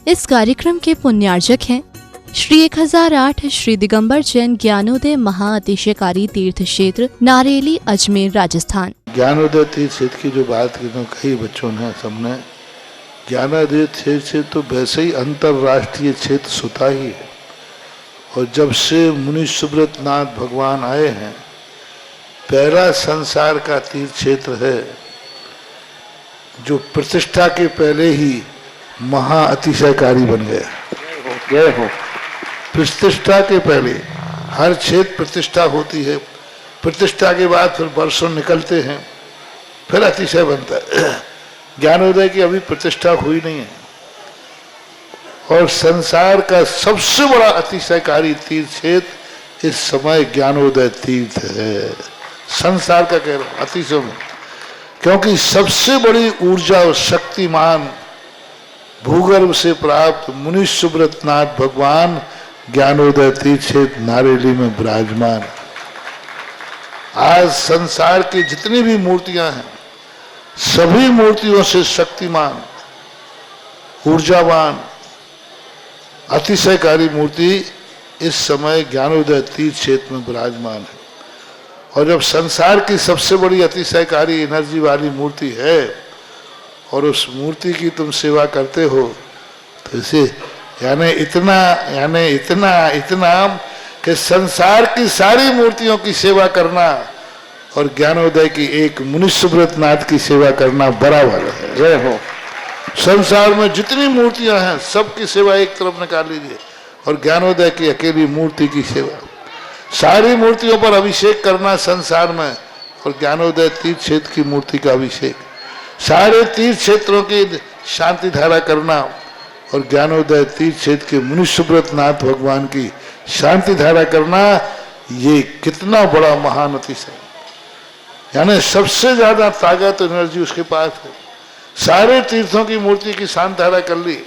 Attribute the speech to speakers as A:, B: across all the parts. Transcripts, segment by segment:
A: इस कार्यक्रम के पुण्यार्जक हैं श्री 1008 श्री दिगंबर जैन ज्ञानोदय महाअतिशयकारी तीर्थ क्षेत्र नारेली अजमेर राजस्थान।
B: ज्ञानोदय तीर्थ क्षेत्र की जो बात की तो कई बच्चों ने सबने ज्ञानोदय तीर्थ क्षेत्र तो वैसे ही अंतर्राष्ट्रीय क्षेत्र सुता ही है। और जब से मुनि सुब्रत नाथ भगवान आए हैं, पहला संसार का तीर्थ क्षेत्र है जो प्रतिष्ठा के पहले ही महाअतिशयकारी बन गया।
C: जय हो।
B: प्रतिष्ठा के पहले हर क्षेत्र प्रतिष्ठा होती है, प्रतिष्ठा के बाद फिर वर्षों निकलते हैं, फिर अतिशय बनता है। ज्ञानोदय की अभी प्रतिष्ठा हुई नहीं है। और संसार का सबसे बड़ा अतिशयकारी तीर्थ क्षेत्र इस समय ज्ञानोदय तीर्थ है। संसार का कह रहा हूं अतिशय में, क्योंकि सबसे बड़ी ऊर्जा और शक्तिमान भूगर्भ से प्राप्त मुनि सुब्रत नाथ भगवान ज्ञानोदय तीर्थ क्षेत्र नारेली में विराजमान। आज संसार की जितनी भी मूर्तियां हैं, सभी मूर्तियों से शक्तिमान, ऊर्जावान, अतिशयकारी मूर्ति इस समय ज्ञानोदय तीर्थ क्षेत्र में विराजमान है। और जब संसार की सबसे बड़ी अतिशयकारी एनर्जी वाली मूर्ति है और उस मूर्ति की तुम सेवा करते हो, तो इसे यानी इतना कि संसार की सारी मूर्तियों की सेवा करना और ज्ञानोदय की एक मुनि सुब्रत नाथ की सेवा करना बराबर है।
C: जय हो।
B: संसार में जितनी मूर्तियां हैं सबकी सेवा एक तरफ निकाल लीजिए और ज्ञानोदय की अकेली मूर्ति की सेवा। सारी मूर्तियों पर अभिषेक करना संसार में और ज्ञानोदय तीर्थ क्षेत्र की मूर्ति का अभिषेक, सारे तीर्थ क्षेत्रों की शांति धारा करना और ज्ञानोदय तीर्थ क्षेत्र के मुनि सुब्रत नाथ भगवान की शांति धारा करना, ये कितना बड़ा महान अतिशय। यानी सबसे ज्यादा ताकत एनर्जी उसके पास है। सारे तीर्थों की मूर्ति की शांति धारा कर ली,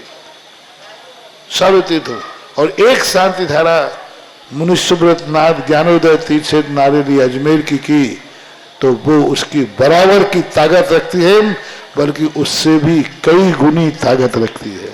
B: सारे तीर्थों, और एक शांति धारा मुनि सुब्रत नाथ ज्ञानोदय तीर्थ क्षेत्र नारेली अजमेर की तो वो उसकी बराबर की ताकत रखती है, बल्कि उससे भी कई गुनी ताकत रखती है।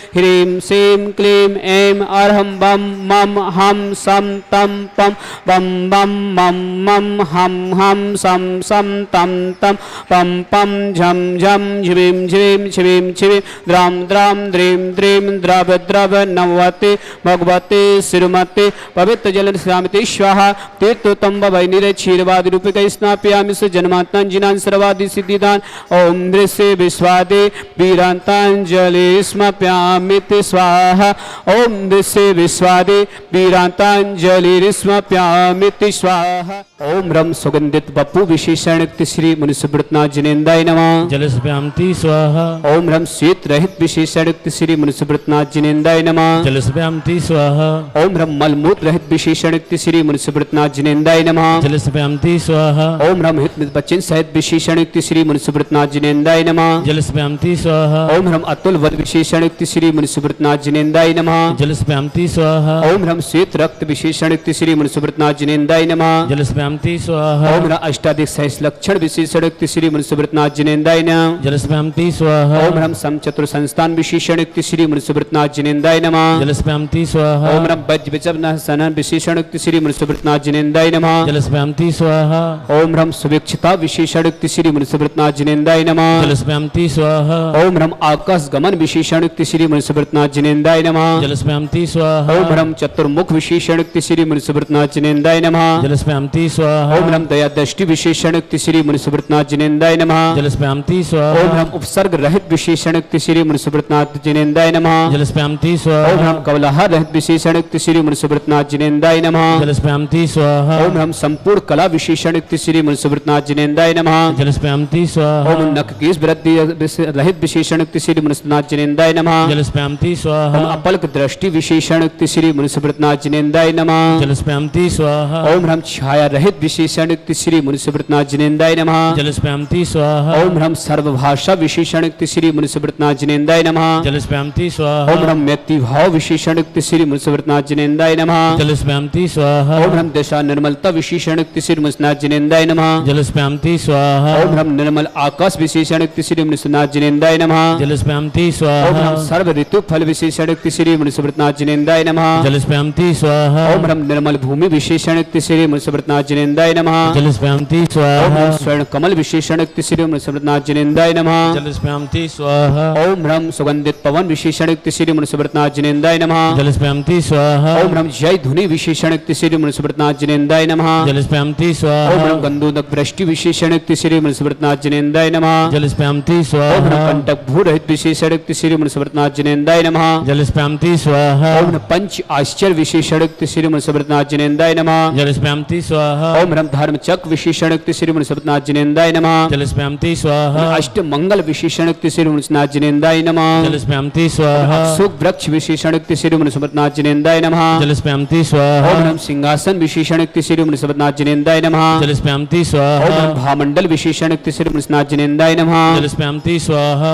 C: ह्रीं श्रीं क्लीं ऐं अर्हं बम मम हम सम तम पम बम बम मम मम हम हम सम सम तम तम पम पम झम झम झिवीं झिवीं छिवीं छिवीं द्राम द्राम द्रीं द्रीं द्रव द्रव नवते भगवते श्रीमते पवित्र जल श्यामते स्वाहा तीर्थोत्तम वैनिरे क्षीरवादि रूपिका स्नापयामि स जन्मात्मन जिनान सर्वादि सिद्धिदान ओम दृश्य विश्वादे वीरांतांजलि स्मप्यामि स्वाहा ओम दृश्य विश्वादे वीरांतांजलि स्मप्यामि स्वाहा ओम रम सुगंधित बपु विशेषण श्री मुनि सुब्रत नाथ जिनेन्द्राय नमः
D: जलस्व्यामति स्वाहा
C: ओम रम श्वेत रहित विशेषण श्री मुनि सुब्रत नाथ जिनेन्द्राय नमः
D: जलस्व्यामति स्वाहा
C: ओम रम मलमूत्र रहित विशेषण श्री मुनि सुब्रत नाथ जिनेन्द्राय नमः
D: जलस्व्यामति स्वाहा
C: ओम रम हित मित बच्चन सहित विशेषण श्री मुनि सुब्रत नाथ जिनेन्द्राय नमः
D: जलस्व्यामति स्वाहा
C: ओम रम अतुल वद विशेषण श्री मुनि सुब्रत नाथ जिनेन्द्राय नमः
D: जलस्व्यामति स्वाहा
C: ओम रम श्वेत रक्त विशेषण श्री मुनि सुब्रत नाथ जिनेन्द्राय नमः
D: जलस्व्यामति स्वाहा
C: ओम रम अष्टाधिक सहस्र लक्षण विशेषण श्री मुनि सुब्रत नाथ जिनेन्द्राय नमः
D: जलस्व्यामति स्वाहा
C: ओम रम सम चतुर संस्थान विशेषण श्री मुनि सुब्रत नाथ जिनेन्द्राय नमः
D: जलस्व्यामति स्वाहा
C: ओम रम वज्र विचवना सन विशेषण श्री मुनि सुब्रत नाथ जिनेन्द्राय नमः
D: जलस्व्यामति स्वाहा
C: ओम रम सुविक्षिता विशेषण श्री मुनि सुब्रत नाथ जिनेन्द्राय नमः
D: जलस्व्यामति स्वाहा
C: ओम रम आकाश गमन विशेषण श्री मुनि सुब्रत नाथ जिनेन्द्राय नमः
D: जलस्व्यामति स्वाहा
C: ओम रम चतुर्मुख विशेषण श्री मुनि सुब्रत नाथ जिनेन्द्राय नमः
D: जलस्व्यामति स्वाहा
C: ओम रम दया दृष्टि विशेषण श्री मुनि सुब्रत नाथ जिनेन्द्राय नमः
D: जलस्व्यामति स्वाहा
C: ओम रम उपसर्ग रहित विशेषण श्री मुनि सुब्रत नाथ जिनेन्द्राय नमः
D: जलस्व्यामति स्वाहा
C: ओम रम कवलाह रहित विशेषण श्री मुनि सुब्रत नाथ जिनेन्द्राय नमः
D: जलस्व्यामति स्वाहा
C: ओम रम संपूर्ण कला विशेषण श्री मुनि सुब्रत नाथ जिनेन्द्राय नमः
D: जलस्व्यामति स्वाहा
C: ओम नखकेश वृद्धि रहित विशेषण श्री मुनि सुब्रत नाथ जिनेन्द्राय नमः
D: जलस्पैमति
C: ओम
D: स्वाहा
C: अपलक दृष्टि विशेषण युक्त श्री मुनिसुब्रतनाथ जिनेन्द्राय नमः।
D: जलस्पैमति स्वाहा
C: ओम ह्रम छाया रहित विशेषण युक्त श्री मुनिसुब्रतनाथ जिनेन्द्राय नमः।
D: जलस्पैमति स्वाहा
C: ओम ह्रम सर्वभाषा विशेषण युक्त श्री मुनिसुब्रतनाथ जिनेन्द्राय नमः।
D: जलस्पैमति
C: ओम
D: स्वाहा
C: ह्रम मैत्री भाव विशेषण युक्त श्री मुनिसुब्रतनाथ जिनेन्द्राय नमः।
D: जलस्पैमति स्वाहा
C: ओम ह्रम दशा निर्मलता विशेषण युक्त श्री मुनिसुब्रतनाथ जिनेन्द्राय नमः।
D: जलस्पैमति स्वाहा
C: ओम ह्रम निर्मल आकाश विशेषण युक्त श्री मुनिसुब्रतनाथ जिनेन्द्राय नमः।
D: जलस्पैमति
C: ओम
D: स्वाहा
C: ह्रम सर्व ऋतु फल विशेषण युक्त श्री मुनिसुब्रतनाथ जिनेन्द्राय नमः।
D: जलस्पैमति स्वाहा
C: ओम ह्रम निर्मल भूमि विशेषण युक्त श्री मुनिसुब्रतनाथ जिनेन्द्राय नमः।
D: जलस्पैमति
C: ओम
D: स्वाहा
C: ह्रम स्वर्ण कमल विशेषण युक्त श्री मुनिसुब्रतनाथ जिनेन्द्राय नमः।
D: जलस्पैमति स्वाहा
C: ओम ह्रम सुगंधित पवन विशेषण युक्त श्री मुनिसुब्रतनाथ जिनेन्द्राय नमः।
D: जलस्पैमति स्वाहा
C: ओम ह्रम जय धुनि विशेषण युक्त श्री मुनिसुब्रतनाथ जिनेन्द्राय नमः।
D: जलस्पैमति
C: ओम
D: स्वाहा
C: ह्रम गंधोदक वृष्टि विशेषण युक्त श्री मुनिसुब्रतनाथ जिनेन्द्राय नमः।
D: जलस्पैमति
C: ओम
D: स्वाहा
C: ह्रम कंटक भू रहित विशेषण युक्त श्री मुनिसुब्रतनाथ जिनेन्द्राय नमः।
D: जलस्पैमति स्वाहा
C: ओम ह्रम पंच आश्चर्य विशेषण युक्त श्री मुनिसुब्रतनाथ जिनेन्द्राय नमः।
D: जलस्पैमति स्वाहा
C: ओम ह्रम धर्म चक विशेषण युक्त श्री मुनिसुब्रतनाथ जिनेन्द्राय नमः।
D: जलस्पैमति स्वाहा
C: अष्ट मंगल विशेषण युक्त श्री मुनिसुब्रतनाथ जिनेन्द्राय नमः।
D: जलस्पैमति स्वाहा
C: सुख वृक्ष विशेषण युक्त श्री मुनिसुब्रतनाथ जिनेन्द्राय नमः।
D: जलस्पैमति
C: ओम
D: स्वाहा
C: ह्रम सिंहासन विशेषण युक्त श्री मुनिसुब्रतनाथ जिनेन्द्राय नमः।
D: जलस्पैमति
C: ओम
D: स्वाहा
C: ह्रम भामंडल विशेषण युक्त श्री मुनिसुब्रतनाथ जिनेन्द्राय नमः।
D: जलस्पैमति स्वाहा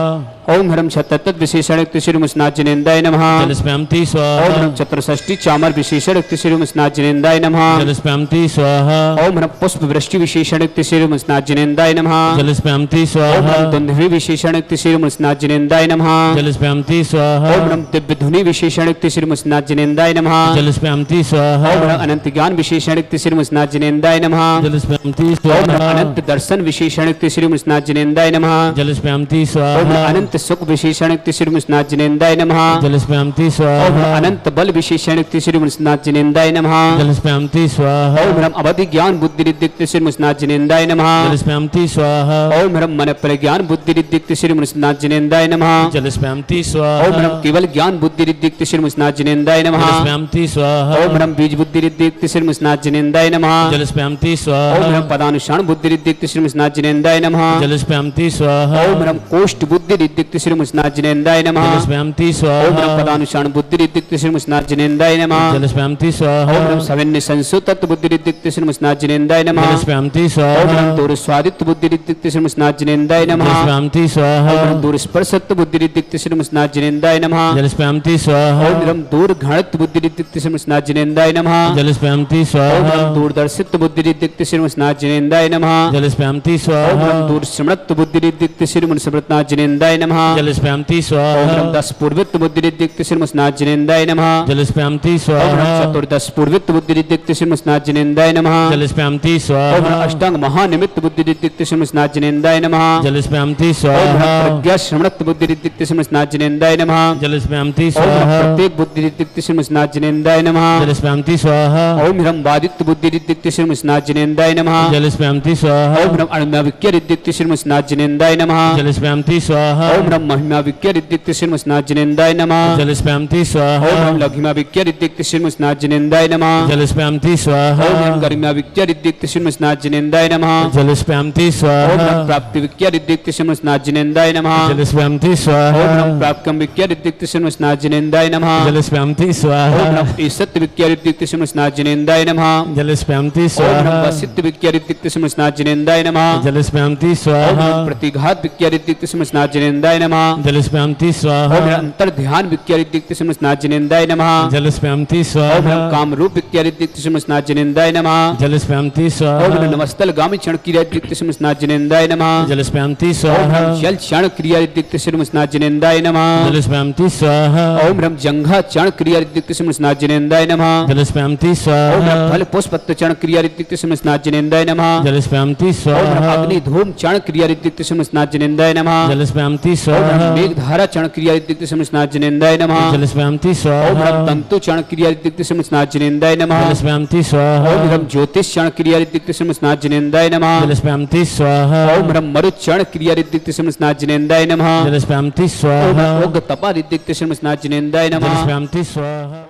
C: ओम ह्रम शततत्व विशेषण युक्त श्री मुनिसुब्रतनाथ जिनेन्द्राय नमः।
D: जलस्पैमति
C: ओम
D: स्वाहा
C: ह्रम चतुर्षष्टि चामर विशेषण युक्त श्री मुनिसुब्रतनाथ जिनेन्द्राय नमः।
D: जलस्पैमति स्वाहा
C: ओम ह्रम पुष्प वृष्टि विशेषण युक्त श्री मुनिसुब्रतनाथ जिनेन्द्राय नमः।
D: जलस्पैमति
C: ओम
D: स्वाहा
C: ह्रम दुंदुभि विशेषण युक्त श्री मुनिसुब्रतनाथ जिनेन्द्राय नमः।
D: जलस्पैमति स्वाहा
C: ओम ह्रम दिव्य धुनि विशेषण युक्त श्री मुनिसुब्रतनाथ जिनेन्द्राय नमः।
D: जलस्पैमति स्वाहा
C: ओम ह्रम अनंत ज्ञान विशेषण युक्त श्री मुनिसुब्रतनाथ जिनेन्द्राय नमः।
D: जलस्पैमति
C: ओम ह्रम
D: स्वाहा
C: अनंत दर्शन विशेषण युक्त श्री मुनिसुब्रतनाथ जिनेन्द्राय नमः।
D: जलस्पैमति
C: ओम ह्रम
D: स्वाहा
C: अनंत सुख विशेषण युक्त श्री मुनिसुब्रतनाथ जिनेन्द्राय नमः।
D: जलस्पैमति
C: ओम
D: स्वाहा
C: ह्रम अनंत बल विशेषण युक्त श्री मुनिसुब्रतनाथ जिनेन्द्राय नमः।
D: जलस्पैमति स्वाहा
C: ओम ह्रम अवधि ज्ञान बुद्धि रिद्धिक्त श्री मुनिसुब्रतनाथ जिनेन्द्राय नमः।
D: जलस्पैमति स्वाहा
C: ओम ह्रम मन प्रज्ञान बुद्धि रिद्धिक्त श्री मुनिसुब्रतनाथ जिनेन्द्राय नमः।
D: जलस्पैमति
C: ओम
D: स्वाहा
C: ह्रम केवल ज्ञान बुद्धि रिद्धिक्त श्री मुनिसुब्रतनाथ जिनेन्द्राय नमः।
D: जलस्पैमति स्वाहा
C: ओम ह्रम बीज बुद्धि रिद्धिक्त श्री मुनिसुब्रतनाथ जिनेन्द्राय नमः।
D: जलस्पैमति
C: ओम
D: स्वाहा
C: ह्रम पदानुसार बुद्धि रिद्धिक्त श्री मुनिसुब्रतनाथ जिनेन्द्राय नमः।
D: जलस्पैमति स्वाहा
C: ओम ह्रम कोष्ठ बुद्धि रिद्धिक्त श्री मुनिसुब्रतनाथ जिनेन्द्राय नमः।
D: जलस्पैमति
C: ओम
D: स्वाहा
C: ह्रम पदानुसार बुद्धि रिद्धिक्त श्री मुनिसुब्रतनाथ जिनेन्द्राय नमः।
D: जलस्पैमति
C: ओम
D: स्वाहा
C: ह्रम सविन्य संसुत तत्व बुद्धि रिद्धिक्त श्री मुनिसुब्रतनाथ जिनेन्द्राय नमः।
D: जलस्पैमति
C: ओम
D: स्वाहा
C: ह्रम दूर स्वादित्व बुद्धि रिद्धिक्त श्री मुनिसुब्रतनाथ जिनेन्द्राय नमः।
D: जलस्पैमति स्वाहा
C: ओम ह्रम दूर स्पर्शत्व बुद्धि रिद्धिक्त श्री मुनिसुब्रतनाथ जिनेन्द्राय नमः।
D: जलस्पैमति स्वाहा
C: ओम ह्रम दूर घणत्व बुद्धि रिद्धिक्त श्री मुनिसुब्रतनाथ जिनेन्द्राय नमः।
D: जलस्पैमति
C: ओम
D: स्वाहा
C: ह्रम दूरदर्शित्व बुद्धि रिद्धिक्त श्री मुनिसुब्रतनाथ जिनेन्द्राय नमः।
D: जलस्पैमति
C: ओम
D: स्वाहा
C: ह्रम दूर स्मृत बुद्धि रिद्धिक्त श्री मुनिसुब्रतनाथ जिनेन्द्राय नमः।
D: जलस्पैमति
C: ओम
D: स्वाहा
C: ह्रम दस पूर्वित्व बुद्धि रिद्धिक्त श्री मुनिसुब्रतनाथ जिनेन्द्राय नमः।
D: जलस्पैमति
C: ओम ह्रम
D: स्वाहा
C: चतुर्दश पूर्वित्व बुद्धि रिद्धिक्त श्री मुनिसुब्रतनाथ जिनेन्द्राय नमः।
D: जलस्पैमति
C: ओम ह्रम
D: स्वाहा
C: अष्टांग महानिमित्त बुद्धि रिद्धिक्त श्री मुनिसुब्रतनाथ जिनेन्द्राय नमः।
D: जलस्पैमति
C: ओम ह्रम
D: स्वाहा
C: प्रज्ञा श्रवणत्व बुद्धि रिद्धिक्त श्री मुनिसुब्रतनाथ जिनेन्द्राय नमः।
D: जलस्पैमति
C: ओम ह्रम
D: स्वाहा
C: प्रत्येक बुद्धि रिद्धिक्त श्री मुनिसुब्रतनाथ जिनेन्द्राय नमः।
D: जलस्पैमति स्वाहा
C: ओम ह्रम वादित्व बुद्धि रिद्धिक्त श्री मुनिसुब्रतनाथ जिनेन्द्राय नमः।
D: जलस्पैमति स्वाहा
C: ओम ह्रम अणुम्या विक्य रिद्धिक्त श्री मुनिसुब्रतनाथ जिनेन्द्राय नमः।
D: जलस्पैमति स्वाहा
C: ओम ह्रम महिमा विक्य रिद्धिक्त श्री मुनिसुब्रतनाथ जिनेन्द्राय नमः।
D: जलस्पैमति
C: ओम
D: स्वाहा
C: ह्रम लघिमा विक्य रिद्धिक्त श्री मुनिसुब्रतनाथ जिनेन्द्राय नमः।
D: जलस्पैमति स्वाहा
C: ओम ह्रम गरिमा विक्य रिद्धिक्त श्री मुनिसुब्रतनाथ जिनेन्द्राय नमः।
D: जलस्पैमति
C: ओम
D: स्वाहा
C: ह्रम प्राप्ति विक्य रिद्धिक्त श्री मुनिसुब्रतनाथ जिनेन्द्राय नमः।
D: जलस्पैमति
C: ओम
D: स्वाहा
C: ह्रम प्राप्तम विक्य रिद्धिक्त श्री मुनिसुब्रतनाथ जिनेन्द्राय नमः।
D: जलस्पैमति
C: ओम
D: स्वाहा
C: ह्रम ईसत्व विक्य रिद्धिक्त श्री मुनिसुब्रतनाथ जिनेन्द्राय नमः।
D: जलस्पैमति
C: ओम
D: स्वाहा
C: ह्रम वसित्व विक्य रिद्धिक्त श्री मुनिसुब्रतनाथ जिनेन्द्राय नमः।
D: जलस्पैमति
C: ओम
D: स्वाहा
C: ह्रम प्रतिघात विक्य रिद्धिक्त श्री मुनिसुब्रतनाथ जिनेन्द्राय नमः।
D: जलस्पैमति
C: ओम
D: स्वाहा
C: ह्रम अंतर ध्यान विक्य रिद्धिक्त श्री मुनिसुब्रतनाथ जिनेन्द्राय नमः।
D: जलस्पैमति
C: ओम
D: स्वाहा
C: ह्रम काम रूप विक्य रिद्धिक्त श्री मुनिसुब्रतनाथ जिनेन्द्राय नमः।
D: जलस्पैमति
C: ओम
D: स्वाहा
C: ह्रम नमस्तल गामी क्षण क्रिया रिद्धिक्त श्री मुनिसुब्रतनाथ जिनेन्द्राय नमः।
D: जलस्पैमति
C: ओम
D: स्वाहा
C: ह्रम जल क्षण क्रिया रिद्धिक्त श्री मुनिसुब्रतनाथ जिनेन्द्राय नमः।
D: जलस्पैमति स्वाहा
C: ओम ह्रम जंघा क्षण क्रिया रिद्धिक्त श्री मुनिसुब्रतनाथ जिनेन्द्राय नमः।
D: जलस्पैमति
C: ओम
D: स्वाहा
C: ह्रम फल पुष्प क्षण क्रिया रिद्धिक्त श्री मुनिसुब्रतनाथ जिनेन्द्राय नमः।
D: जलस्पैमति
C: ओम ह्रम
D: स्वाहा
C: अग्नि धूम क्षण क्रिया रिद्धिक्त श्री मुनिसुब्रतनाथ जिनेन्द्राय नमः।
D: जलस्पैमति
C: ओम
D: स्वाहा
C: ह्रम मेघ धारा क्षण क्रिया रिद्धिक्त श्री मुनिसुब्रतनाथ जिनेन्द्राय नमः।
D: जलस्पैमति
C: ओम
D: स्वाहा
C: ह्रम तंतु क्षण क्रिया रिद्धिक्त श्री मुनिसुब्रतनाथ जिनेन्द्राय नमः।
D: जलस्पैमति स्वाहा
C: ओम ह्रम ज्योतिष क्षण क्रिया रिद्धिक्त श्री मुनिसुब्रतनाथ जिनेन्द्राय नमः।
D: जलस्पैमति स्वाहा
C: ओम ह्रम मरुत क्षण क्रिया रिद्धिक्त श्री मुनिसुब्रतनाथ जिनेन्द्राय नमः।
D: जलस्पैमति
C: ओम
D: स्वाहा
C: ह्रम ओग तपा रिद्धिक्त श्री मुनिसुब्रतनाथ जिनेन्द्राय नमः।
D: जलस्पैमति स्वाहा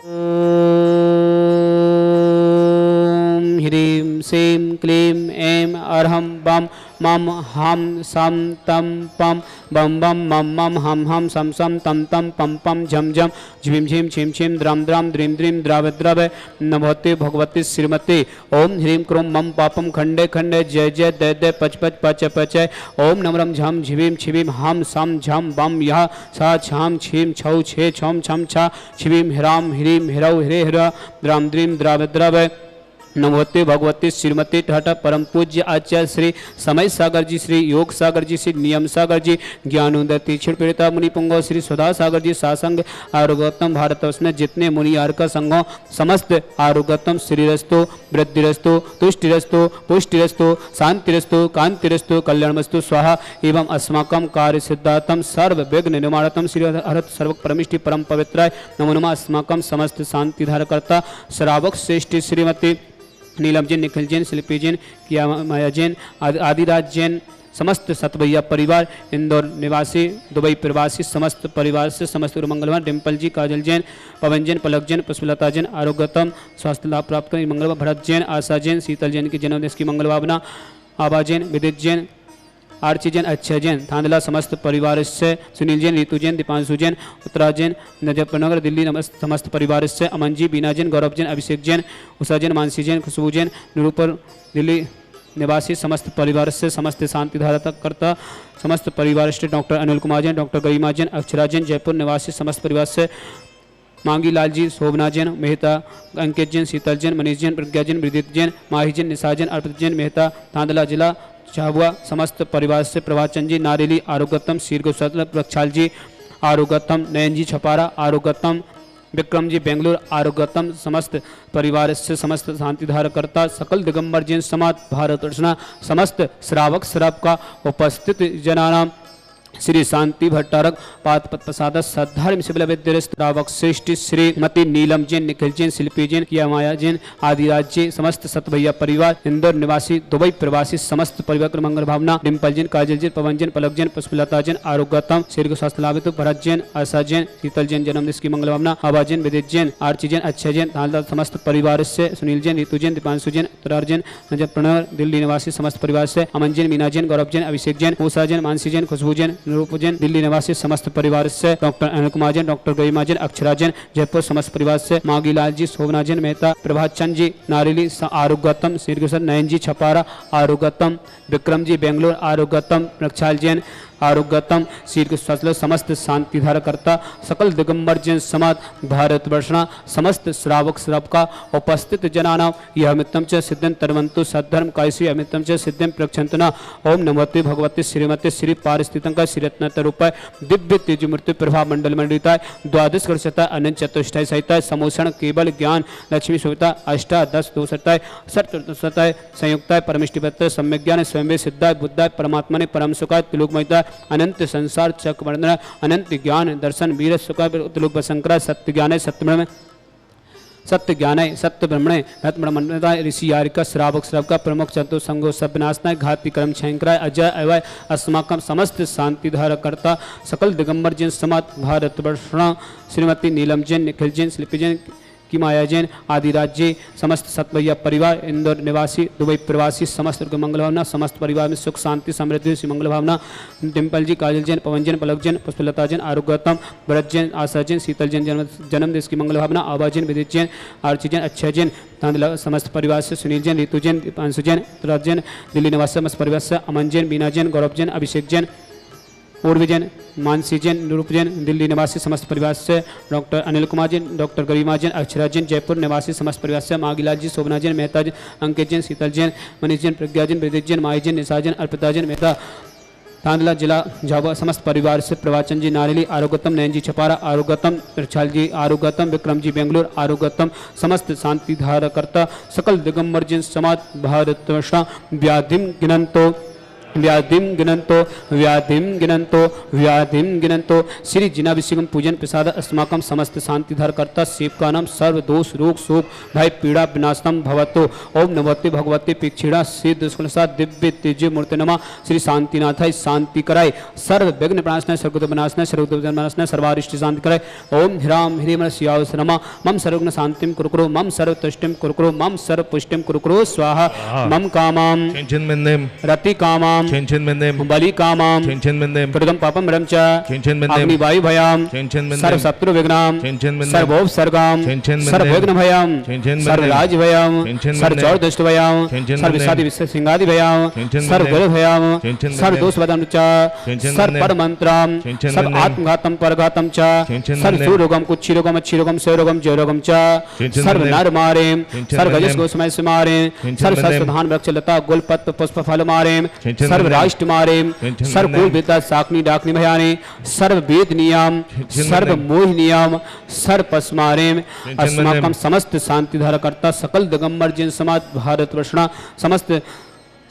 C: ओम ह्रीं सें क्लीं ऐं अर्हं बम मम हम सम तम पम बम बम मम मम हम हम सम सम तम तम पम पम झम झम झिम झिम छिम छिम द्राम द्राम द्रीम द्रीम द्राव द्रव नमोते भगवती श्रीमती ओम ह्रीं क्रोम मम पापम खंडे खंडे जय जय दय दय पच पच पच पच ओम नमरम झम झिवीम छिवीम हम सम झम बम यह सा छाम छीम छौ छे छम छम छा छिवीम हिराम ह्रीं हिरौ ह्रे हिरा द्राम द्रीम द्राव द्रव नमोते भगवती श्रीमती ठट परम पूज्य आचार्य श्री समय सागर जी, श्री योग सागर जी, श्री नियम सागर जी, ज्ञानोदय तीक्षण पीड़िता मुनि पुंगो, श्री सुधा सागर जी, सासंग आरोग्यतम भारतवर्ष में जितने मुनि आर का संघों समस्त आरोग्यतम श्रीरस्तु वृद्धिरस्तु तुष्टिरस्तु पुष्टिरस्तु शांतिरस्तु कांतिरस्तु कल्याणमस्तु स्वाहा एवं अस्माकं कार्य सिद्धार्थम सर्व विघ्न निवारणम श्री हरत सर्व परमिष्टि परम पवित्राय नमो नमः। अस्माकं समस्त शांति धारकर्ता श्रावक श्रेष्ठी श्रीमती नीलम जैन, निखिल जैन, शिल्पी जैन, किया माया जैन, आदिराज जैन, समस्त सतभैया परिवार, इंदौर निवासी, दुबई प्रवासी समस्त परिवार से समस्त मंगलवान, डिम्पल जी, काजल जैन, पवन जैन, पलक जैन, पुष्पलता जैन, आरोग्यतम स्वास्थ्य लाभ प्राप्त करें मंगलवार, भरत जैन, आशा जैन, शीतल जैन की जन्मदिन की मंगल भावना, आबा जैन, विदित जैन, आरची जैन, अक्षय जैन, थांदला समस्त परिवार से, सुनील जैन, रीतु जैन, दीपांशु जैन, उत्तरा जैन, नजफनगर दिल्ली समस्त परिवार से, अमन जी, बीना जैन, गौरव जैन, अभिषेक जैन, उषा जैन, मानसी जैन, खुशबू जैन, निरूपर दिल्ली निवासी समस्त परिवार से, समस्त शांति धारा करता समस्त परिवार से, डॉक्टर अनिल कुमार जैन, डॉक्टर गरिमा जैन, अक्षरा जैन, जयपुर निवासी समस्त परिवार से, मांगी लाल जी, शोभना जैन, मेहता, अंकित जैन, शीतल जैन, मनीष जैन, प्रज्ञा जैन, विदित जैन, माही जैन, निशा जैन, अर्पित जैन, मेहता, थांदला जिला झाबुआ समस्त परिवार से, प्रभाचंद जी, नारेली, आरोग्यतम, शीर्घोषल, प्रक्षाल जी, आरोग्यतम, नयन जी, छपारा, आरोग्यतम, विक्रम जी, बेंगलुरु, आरोग्यतम समस्त परिवार से, समस्त शांति धारकर्ता सकल दिगंबर जैन समाज भारत वर्षना समस्त श्रावक श्राव का उपस्थित जनानाम श्री शांति भट्टारक पाद प्रसाद सद्धर्म शिवल विद्यावक श्रेष्ठी श्रीमती नीलम जैन, निखिल जैन, शिल्पी जैन, किया माया जैन, आदिराज जी, समस्त सतभैया परिवार, इंदौर निवासी, दुबई प्रवासी समस्त परिवार मंगल भावना, डिम्पल जैन, काजल जैन, पवन जैन, पलक जैन, पुष्पलता जैन, आरोग्यतम, शीर्घ स्वास्थ्य लाभित, भरत जैन, आशा जैन, शीतल जैन जन्मदिन की मंगल भावना, आबा जैन, विदित जैन, आरची जैन, अक्षय जैन, थालदार समस्त परिवार से, सुनील जैन, रीतु जैन, दीपांशु जैन, उत्तरार जैन, नजफनगर दिल्ली निवासी समस्त परिवार से, अमन जैन, मीना जैन, गौरव जैन, अभिषेक जैन, उषा जैन, मानसी जैन, खुशबू जैन, निरूप जैन, दिल्ली निवासी समस्त परिवार से, डॉक्टर अनिल कुमार जैन, डॉक्टर गरिमा जैन, अक्षरा जैन, जयपुर समस्त परिवार से, मांगी लाल जी, शोभना जैन, मेहता, प्रभाचंद जी, नारेली, आरोग्यतम, शीर्घोषल, नयन जी, छपारा, आरोग्यतम, विक्रम जी, बेंगलुरु, आरोग्यतम, प्रक्षाल जैन, आरोग्यतम, शीर्घ समस्त शांति धारकर्ता सकल दिगंबर जैन समाज भारत वर्षना समस्त श्रावक श्राव का उपस्थित जनानाम यह अमितम च सिद्धिं तरवंतु सद्धर्म कायसी अमितम च सिद्धिं प्रक्षंतना ओम नमोते भगवती श्रीमती श्री पारिस्थितंका श्रीरत्नत रूपाय दिव्य तेज मूर्ति प्रभा मंडल मंडिताय द्वादश वर्षता अनंत चतुष्टाय सहिताय समोषण केवल ज्ञान लक्ष्मी सुविता अष्टादश दोषताय सत्य संयुक्ताय परमिष्टिपत्र सम्यक ज्ञान स्वयं सिद्धाय बुद्धाय परमात्मने परम सुखाय तिलोकमयता अनंत संसार चक्रवर्णन अनंत ज्ञान दर्शन वीर सुखा त्रिलोक शंकर सत्य ज्ञान सत्य ज्ञान सत्य ब्रह्मणे ब्रह्मणता ऋषि यारिका श्रावक श्राव का प्रमुख चतुर संगो सभ्यनाशनाय घाती कर्म छयंकराय अजय अवय अस्माकं समस्त शांति धारकर्ता सकल दिगंबर जैन समाज भारत वर्षणा श्रीमती नीलम जैन, निखिल जैन, शिल्पी जैन, की माया जैन, आदिराज जी, समस्त सतभैया परिवार, इंदौर निवासी, दुबई प्रवासी समस्त मंगल भावना, समस्त परिवार में सुख शांति समृद्धि सी मंगल भावना, डिम्पल जी, काजल जैन, पवन जैन, पलक जैन, पुष्पलता जैन, आरोग्यतम, भरत जैन, आशा जैन, शीतल जैन जन्मदिन की मंगल भावना, आबा जैन, विदित जैन, आरची जैन, अक्षय जैन, थांदला समस्त परिवार से, सुनील जैन, रीतु जैन, दीपांशु जैन, उत्तरा जैन, दिल्ली निवासी समस्त परिवार से, अमन जैन, बीना जैन, गौरव जैन, अभिषेक जैन, पूर्वी जैन, मानसी जैन, निरूप जैन, दिल्ली निवासी समस्त परिवार से, डॉक्टर अनिल कुमार जैन, डॉक्टर गरिमा जैन, अक्षरा जैन, जयपुर निवासी समस्त परिवार से, मांगीलाल जी, शोभना जैन, मेहता जैन, अंकित जैन, शीतल जैन, मनीष जैन, प्रज्ञा जैन, विदित जैन, माही जैन, निशा जैन, अर्पिता जैन, मेहता, थांदला जिला झाबुआ समस्त परिवार से, प्रभाचंद जी, नारेली, आरोग्यतम, नयन जी, छपारा, आरोग्यतम, प्रक्षाल जी, आरोग्यतम, विक्रम जी, बेंगलुरु, आरोग्यतम, समस्त शांति धारकर्ता सकल दिगंबर जैन समाज भारत वर्षा व्याधिम गिनंतो व्याधिम गिनंतो श्री जिनाभिषेकम पूजन प्रसाद अस्माकं समस्त शांतिधर कर्ता सेवकानां सर्व दोष रोग शोक भय पीड़ा विनाशनम भवतो। ओम नमस्ते भगवते पिक्षिणा सिद्ध स्कुलसा दिव्य तेज मूर्ति नमः। श्री शांतिनाथाय शांति कराय सर्व विघ्न विनाशनाय सर्वदुख विनाशनाय सर्वदुख विनाशनाय सर्वारिष्ट शांति कराय। ओम ह्राम ह्रीम शिवाय नमः। मम सर्वज्ञ शांतिम कुरुकुरु मम सर्व तुष्टिम कुरुकुरु मम सर्व पुष्टिम कुरुकुरु स्वाहा। मम कामां रति कामां बलि कामां कृतं पापं रं च अग्निवायु भयां सर्व शत्रु विघ्नां सर्वोपसर्गां सर्व विघ्न भयां सर्व राज भयां सर्व चौर दुष्ट भयां सर्व विषादि विषय सिंहादि भयां सर्व गुरु भयां सर्व दोष वदन च सर्व पर मंत्रां सर्व आत्मघातम परघातम च सर्व सुरोगम कुच्छिरोगम अच्छिरोगम क्षयरोगम जयरोगम च सर्व नर मारे सर्व गजस गोस्मय से मारे सर्व शस्त्र धान वृक्ष लता गुल पत्र पुष्प फल मारे सर्व राष्ट्र मारे सर्व कुल विद्या साकनी डाकनी भयाने सर्व वेद नियम सर्व मोह नियम सर्व पश मारे अस्माकं समस्त शांति धारा करता सकल दिगंबर जिन समाज भारत वर्षणा समस्त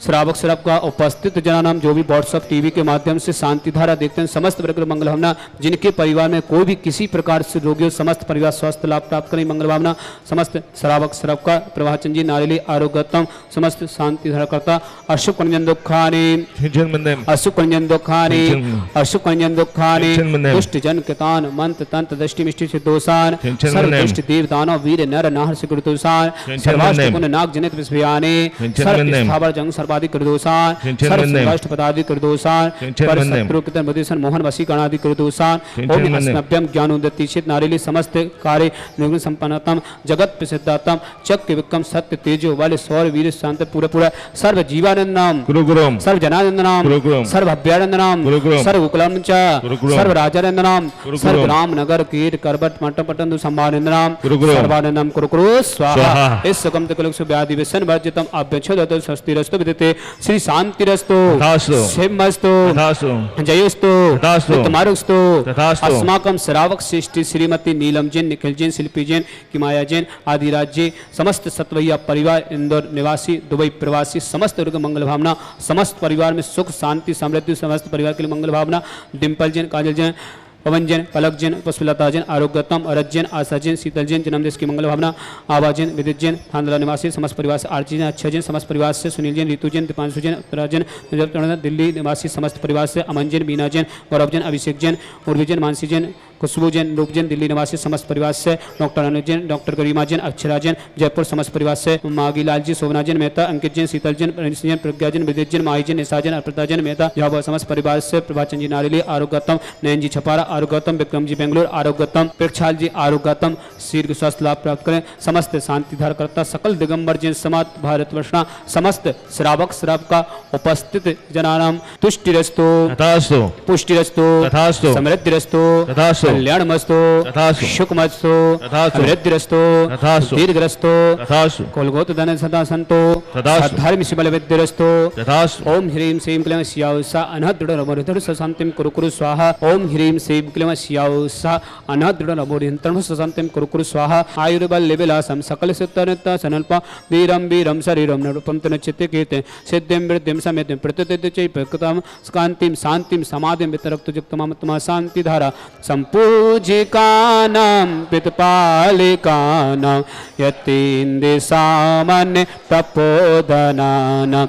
C: श्रावक श्राव का उपस्थित जनानाम जो भी व्हाट्सअप टीवी के माध्यम से शांति धारा देखते हैं समस्त प्रकार मंगल भावना जिनके परिवार में कोई भी किसी प्रकार से रोगी हो समस्त परिवार स्वास्थ्य लाभ प्राप्त करें मंगल भावना समस्त श्रावक श्राव का प्रभाचंद जी नारिली आरोग्यतम समस्त शांति धारा करता अशुक रंजन दुखाने अशुक रंजन दुखाने अशुक रंजन दुखाने दुष्ट जन कितान मंत्र तंत्र दृष्टि मिष्टि से दोषान सर्व दुष्ट देव दानव वीर नर नाहर से गुरुदोषान सर्वाष्ट पुण्य नाग जनित विस्भयाने सर्व स्थावर जंग सर्वाधिक कृदोषान सर्व राष्ट्र पदाधिक कृदोषान पर शत्रु कितन मधुसन मोहन वसी गणाधिक कृदोषान ओम अस्नभ्यम ज्ञानोदति चित नारिली समस्त कार्य निर्गुण संपन्नतम जगत प्रसिद्धातम चक्र विक्रम सत्य तेजो वाले सौर वीर शांत पूरा पूरा सर्व जीवानंद नाम गुरुगुरुम सर्व जनानंद नाम सर्व अभ्यानंद नाम सर्व उकलम च सर्व राजानंद नाम सर्व राम नगर कीट करबट मंटप पटन संभानंद नाम सर्वानंदम कुरुकुरु स्वाहा। इस सुगम तकलुक व्याधि व्यसन वर्जितम अभ्यच्छोदतो स्वस्तिरस्तु विदिते श्री शांतिरस्तु शिवमस्तु जयोस्तु उत्तमारुस्तु अस्माकं श्रावक सृष्टि श्रीमती नीलम जैन निखिल जैन शिल्पी जैन किमाया जैन आदिराज जी समस्त सतवैया परिवार इंदौर निवासी दुबई प्रवासी समस्त वर्ग मंगल भावना समस्त परिवार में सुख शांति समृद्धि समस्त परिवार के लिए मंगल भावना डिम्पल जैन काजल जैन पवन जैन पलक जैन पुष्पलता जैन आरोग्यतम अरज जैन आशा जैन शीतल जैन जन्मदिवस की मंगल भावना आभा जैन विदित जैन थांदला निवासी समस्त परिवार से आरती जैन अच्छा जैन समस्त परिवार से सुनील जैन ऋतु जैन दीपांशु जैन उत्तरा जैन दिल्ली निवासी समस्त परिवार से अमन जैन बीना जैन गौरव जैन अभिषेक जैन उर्वी जैन मानसी जैन खुशबू जैन रूप जैन दिल्ली निवासी समस्त परिवार से डॉक्टर अनुज जैन डॉक्टर गरिमा जैन अक्षरा जैन जयपुर समस्त परिवार से मागी लाल जी शोभना जैन मेहता अंकित जैन शीतल जैन जैन प्रज्ञा जैन विदित जैन माही जैन निशा जैन अर्पिता जैन मेहता जहां समस्त परिवार से प्रभाचंद जी नारिली आरोग्यतम नयन जी छपारा आरोग्यतम विक्रम जी बेंगलोर आरोग्यतम प्रक्षाल जी आरोग्यतम शीर्घ स्वास्थ्य लाभ प्राप्त करें समस्त शांति धार करता सकल दिगंबर जैन समाज भारत वर्षणा समस्त श्रावक श्राव का उपस्थित जनानाम तुष्टिरस्तु पुष्टिरस्तु समृद्धिरस्तु कल्याणमस्तु सुखमस्तु समृद्धिरस्तु दीर्घरस्तु कुलगोत धन सदा संतो धर्म शिबल विद्यरस्तु ओम ह्रीं श्रीं क्लीं स्याउसा अनहदृढ़ रमोरिधर शांतिम कुरुकुरु स्वाहा ओम ह्रीं श्रीं क्लीं स्याउसा अनहदृढ़ रमोरिधर शांतिम कुरुकुरु स्वाहा आयुर्बल विलासम सकल सिद्धनित्य सनल्प वीरम वीरम शरीरम नरूपम तनचित्ते कीर्ते सिद्धिं वृद्धिं समेतिं प्रतिदित्य चैपकृतां कान्तिं शान्तिं समाधिं वितरक्तयुक्तमात्मा शान्तिधारा संपूजिकानां पितपालिकानां यतीन्द्र सामान्य प्रपोदनानां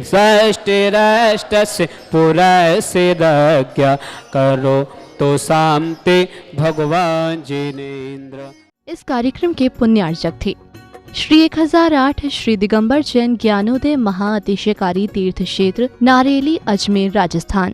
C: षष्टिरष्टस्य पुरसिदज्ञ करो तो शांति भगवान जिनेन्द्र।
A: इस कार्यक्रम के पुण्यार्चक थे श्री 1008 श्री दिगंबर जैन ज्ञानोदय महाअतिशयकारी तीर्थ क्षेत्र नारेली अजमेर राजस्थान।